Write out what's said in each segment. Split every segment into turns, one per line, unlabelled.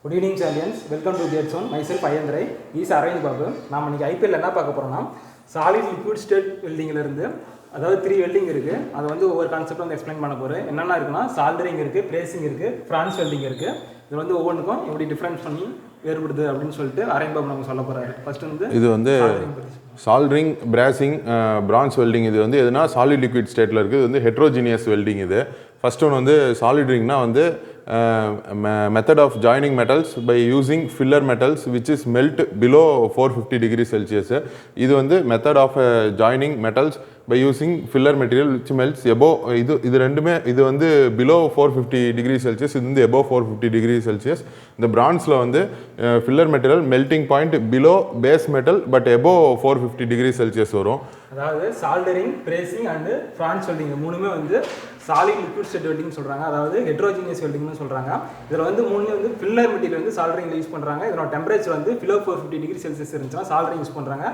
Good evening champions, welcome to Get Zone. Myself Ayandrai, is Arvind Babu. நாம் இன்னைக்கு IPL என்ன பார்க்க போறோம்னா solid liquid state weldingல இருந்து அதாவது 3 வெல்டிங் இருக்கு. அது வந்து ஒவ்வொரு கான்செப்ட் வந்து எக்ஸ்பிளைன் பண்ண போறேன். என்னென்ன இருக்குன்னா soldering இருக்கு, brazing இருக்கு, France welding இருக்கு. இது வந்து ஒவ்வொன்றுக்கும் எப்படி டிஃபரன்ஸ் பண்ணி வேறுபடுது அப்படின்னு சொல்லிட்டு அரவிந்த் பாபு நமக்கு சொல்ல போறாரு. ஃபர்ஸ்ட் வந்து
இது வந்து soldering, brazing, bronze welding இது வந்து எதுனா solid liquid stateல இருக்கு. இது வந்து heterogeneous welding இது. First one வந்து soldering-னா வந்து method of joining metals by using filler metals which is melt below 450 degrees Celsius. இது வந்து method of joining metals by using filler material which melts above இது ரெண்டுமே இது வந்து below 450 degrees Celsius, இது வந்து above 450 degrees Celsius. இந்த bronzeல வந்து filler material melting point below base metal but above 450 degrees Celsius வரும்.
அதாவது soldering, brazing and France welding மூணுமே வந்து solid liquid state welding சொல்றாங்க. அதாவது heterogeneous welding னு சொல்றாங்க. இதுல வந்து மூணுமே வந்து filler material வந்து soldering ல யூஸ் பண்றாங்க. இதோட டெம்பரேச்சர் வந்து below 450 degrees Celsius இருந்துச்சுனா soldering யூஸ் பண்றாங்க.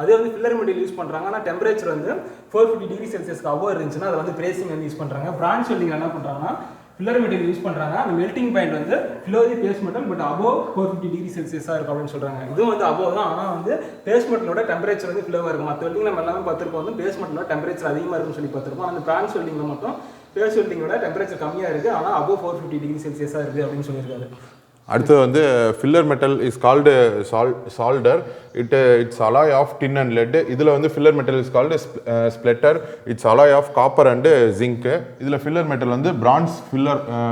அதே வந்து filler material யூஸ் பண்றாங்க. ஆனா டெம்பரேச்சர் வந்து 450 degrees Celsius க்கு above இருந்துச்சுனா அது வந்து brazing வந்து யூஸ் பண்றாங்க. France welding என்ன பண்றாங்கன்னா filler material யூஸ் பண்றாங்க. அந்த melting point வந்து below the base metal but above 450 degrees Celsius இருக்கு அப்படினு சொல்றாங்க. இதுவும் வந்து above தான். ஆனா வந்து base metal-ஓட டெம்பரேச்சர் வந்து below இருக்கும். மத்த வெல்டிங் நம்ம எல்லாமே பார்த்திருப்போம் வந்து base metal-ஓட டெம்பரேச்சர் அதிகமா இருக்குன்னு சொல்லி பார்த்திருப்போம். அந்த France welding-ல மட்டும் base welding-ஓட டெம்பரேச்சர் கம்மியா இருக்கு. ஆனா above 450 degrees Celsius இருக்கு அப்படினு சொல்லிருக்காரு.
அடுத்து வந்து filler metal is called solder. It's alloy of tin and lead. இதுல வந்து filler metal is called splitter. It's alloy of copper and zinc. இதுல filler metal வந்து bronze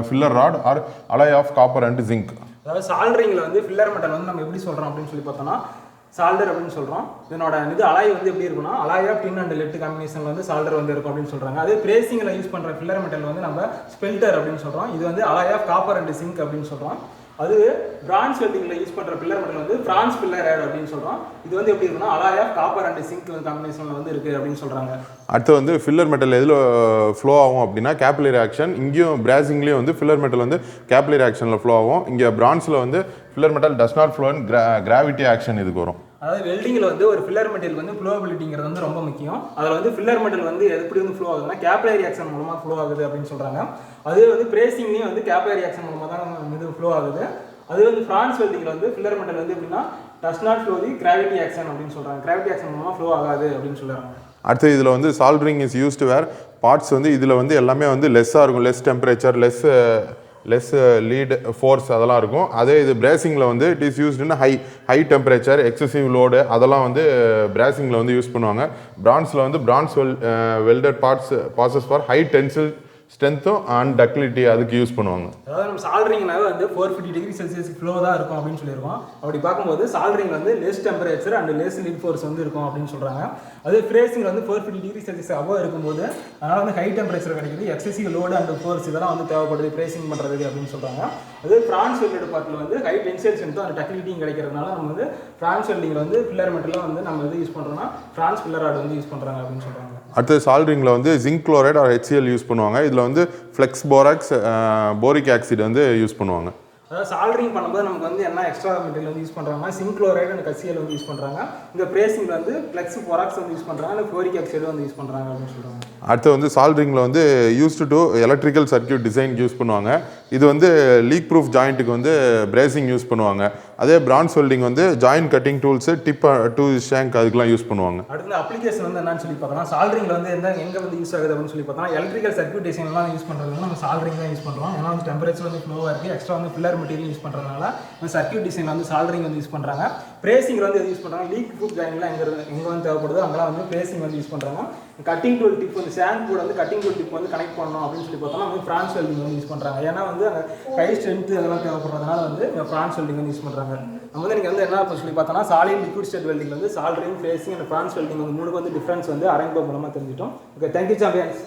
filler rod or alloy of copper and zinc.
அதாவது soldering-ல வந்து filler metal வந்து நம்ம எப்படி சொல்றோம் அப்படினு சொல்லி பார்த்தோம்னா சால்டர் அப்படின்னு சொல்றோம். இதனோட இது அலாய் வந்து எப்படி இருக்குன்னா alloy of tin and lead காம்பினேஷன்ல வந்து சால்டர் வந்து இருக்கும் அப்படின்னு சொல்றாங்க. அதே பிரேசிங்ல யூஸ் பண்ற ஃபில்லர் மெட்டல் வந்து நம்ம ஸ்பெல்டர் அப்படின்னு சொல்றோம். இது வந்து alloy of copper and zinc அப்படின்னு சொல்றோம். அது பிரான்ஸ் வெல்டிங்ல யூஸ் பண்ற பில்லர் மெட்டல் வந்து பிரான்ஸ் பில்லர் ஆட் அப்படின்னு சொல்றோம். இது வந்து எப்படி இருக்குன்னா alloy of copper and zinc காம்பினேஷன்ல வந்து இருக்கு அப்படின்னு சொல்றாங்க.
அடுத்து வந்து ஃபில்லர் மெட்டல் எதில் ஃப்ளோ ஆகும் அப்படின்னா கேபிலரி ஆக்ஷன். இங்கேயும் பிராசிங்லேயும் வந்து ஃபில்லர் மெட்டல் வந்து கேபிலரி ஆக்ஷனில் ஃப்ளோ ஆகும். இங்கே பிரான்ஸில் வந்து filler metal does not flow in gravity action இதுக்கு வரும்.
அதாவது வெல்டிங்கில் வந்து ஒரு ஃபில்லர் மெட்டீரியல் வந்து ஃப்ளோபிலிட்டிங்கிறது வந்து ரொம்ப முக்கியம். அதில் வந்து ஃபில்லர் மெட்டல் வந்து எப்படி வந்து ஃப்ளோ ஆகுதுன்னா கேபிலரி ஆக்ஷன் மூலமாக ஃப்ளோ ஆகுது அப்படின்னு சொல்கிறாங்க. அதே வந்து பிரேசிங்லேயும் வந்து கேபிலரி ஆக்ஷன் மூலமாக தான் இது ஃப்ளோ ஆகுது. அதே வந்து ஃப்ரான்ஸ் வெல்டிங்கில் வந்து ஃபில்லர் மெட்டல் வந்து எப்படின்னா does not flow the gravity action அப்படின்னு சொல்கிறாங்க. கிராவிட்டி ஆக்ஷன் மூலமாக ஃப்ளோ ஆகாது அப்படின்னு சொல்கிறாங்க.
அடுத்து இதில் வந்து soldering is used where parts வந்து இதில் வந்து எல்லாமே வந்து லெஸ்ஸாக இருக்கும். Less temperature, less lead force அதெல்லாம் இருக்கும். அதே இது பிரேசிங்கில் வந்து இட் இஸ் யூஸ்டுன்னு ஹை டெம்பரேச்சர், எக்ஸசிவ் லோடு அதெல்லாம் வந்து பிரேசிங்கில் வந்து யூஸ் பண்ணுவாங்க. பிரான்ஸில் வந்து bronze welded parts possess for high tensile ஸ்ட்ரென்த்தும் அண்ட் டக்டிலிட்டி அதுக்கு யூஸ் பண்ணுவாங்க.
அதாவது நம்ம சால்டரிங்னாவே வந்து 450 டிகிரி செல்சியஸ் ஃப்ளோ தான் இருக்கும் அப்படின்னு சொல்லியிருக்கோம். அப்படி பார்க்கும்போது சால்டரிங் வந்து less temperature and less lead force வந்து இருக்கும் அப்படின்னு சொல்கிறாங்க. அதே பிரேசிங் வந்து 450 டிகிரி செல்சியஸ் அபோவ் இருக்கும்போது அதனால் வந்து ஹை டெம்பரேச்சர் கிடைக்குது, எக்ஸசிவ் லோடு அண்ட் ஃபோர்ஸ் இதெல்லாம் வந்து தேவைப்படுது பிரேசிங் பண்ணுறதுக்கு அப்படின்னு சொல்கிறாங்க. அதே ஃப்ரான்ஸ் வெல்டட் பார்ட்டில் வந்து ஹை டென்சைல் ஸ்ட்ரென்த்தும் அந்த டக்டிலிட்டியும் கிடைக்கிறதுனால நம்ம வந்து ஃப்ரான்ஸ் வெல்டிங்கில் வந்து ஃபில்லர் மெட்டலில் வந்து நம்ம வந்து யூஸ் பண்ணுறோம்னா ஃப்ரான்ஸ் ஃபில்லர் ராட் வந்து யூஸ் பண்ணுறாங்க அப்படின்னு சொல்கிறாங்க.
அடுத்து சால்டரிங்கில் வந்து zinc chloride or HCl use பண்ணுவாங்க. இதில் வந்து ஃப்ளெக்ஸ் போராக்ஸ், போரிக் ஆக்சைடு வந்து யூஸ் பண்ணுவாங்க.
அதாவது சால்டரிங் பண்ணும்போது நமக்கு வந்து என்ன எக்ஸ்ட்ரா மெட்டீரியல் வந்து யூஸ் பண்ணுறாங்கன்னா சிங்க் குளோரைட் அண்ட் HCl வந்து யூஸ் பண்ணுறாங்க. இந்த பிரேசிங்கில் வந்து ஃப்ளெக்ஸ் போராக்ஸ் வந்து யூஸ் பண்ணுறாங்க, அந்த போரிக் ஆக்சைடு வந்து யூஸ் பண்ணுறாங்க அப்படின்னு சொல்கிறாங்க.
அடுத்து வந்து சால்டரிங்கில் வந்து used to electrical circuit design use பண்ணுவாங்க. இது வந்து லீக் ப்ரூஃப் ஜாயிண்ட்டுக்கு வந்து பிரேசிங் யூஸ் பண்ணுவாங்க. அதே பிரான்ஸ் வெல்டிங் வந்து joint cutting tools, tip to shank அதுக்கெல்லாம் யூஸ் பண்ணுவாங்க.
அடுத்த அப்ளிகேஷன் வந்து என்னன்னு சொல்லி பார்த்தோம்னா சால்டரிங்கில் வந்து எங்கே வந்து யூஸ் ஆகுது அப்படின்னு சொல்லி பார்த்தோம்னா எலக்ட்ரிக்கல் சர்க்யூட் டிசைன்லாம் யூஸ் பண்ணுறது வந்து நம்ம சால்டரிங் தான் யூஸ் பண்ணுறோம். ஏன்னா வந்து டெம்பரேச்சர் வந்து ஃப்ளோவாக இருக்குது, எக்ஸ்ட்ரா வந்து ஃபில்லர் மெட்டீரியல் யூஸ் பண்ணுறதுனால சர்க்யூட் டிசைன் வந்து சால்டரிங் வந்து யூஸ் பண்ணுறாங்க. பிரேசிங் வந்து எது யூஸ் பண்ணுறாங்க லீக் ப்ரூஃப் ஜாயின்லாம் எங்கே வந்து தேவைப்படுதோ அங்கெல்லாம் வந்து பிரேசிங் வந்து யூஸ் பண்ணுறாங்க. கட்டிங் டூல் டிப் வந்து ஷேங்க் கூட வந்து கட்டிங் டூல் டிப் வந்து கனெக்ட் பண்ணணும் அப்படின்னு சொல்லி பார்த்தோம்னா வந்து ஃப்ரான்ஸ் வெல்டிங் வந்து யூஸ் பண்ணுறாங்க. ஏன்னா வந்து அங்கே ஹை ஸ்ட்ரென்த் அதெல்லாம் தேவைப்படுறதுனால வந்து இந்த ஃப்ரான்ஸ் வெல்டிங் வந்து யூஸ் பண்ணுறாங்க. நம்ம வந்து நீங்கள் வந்து என்ன சொல்லி பார்த்தோம்னா சாலிட் லிக்விட் ஸ்டேட் வெல்டிங் வந்து soldering, brazing and bronze welding வந்து மூணுக்கு வந்து டிஃப்ரென்ஸ் வந்து அரவிந்த் பாபு மூலமாக தெரிஞ்சிட்டோம். Okay, thank you champions.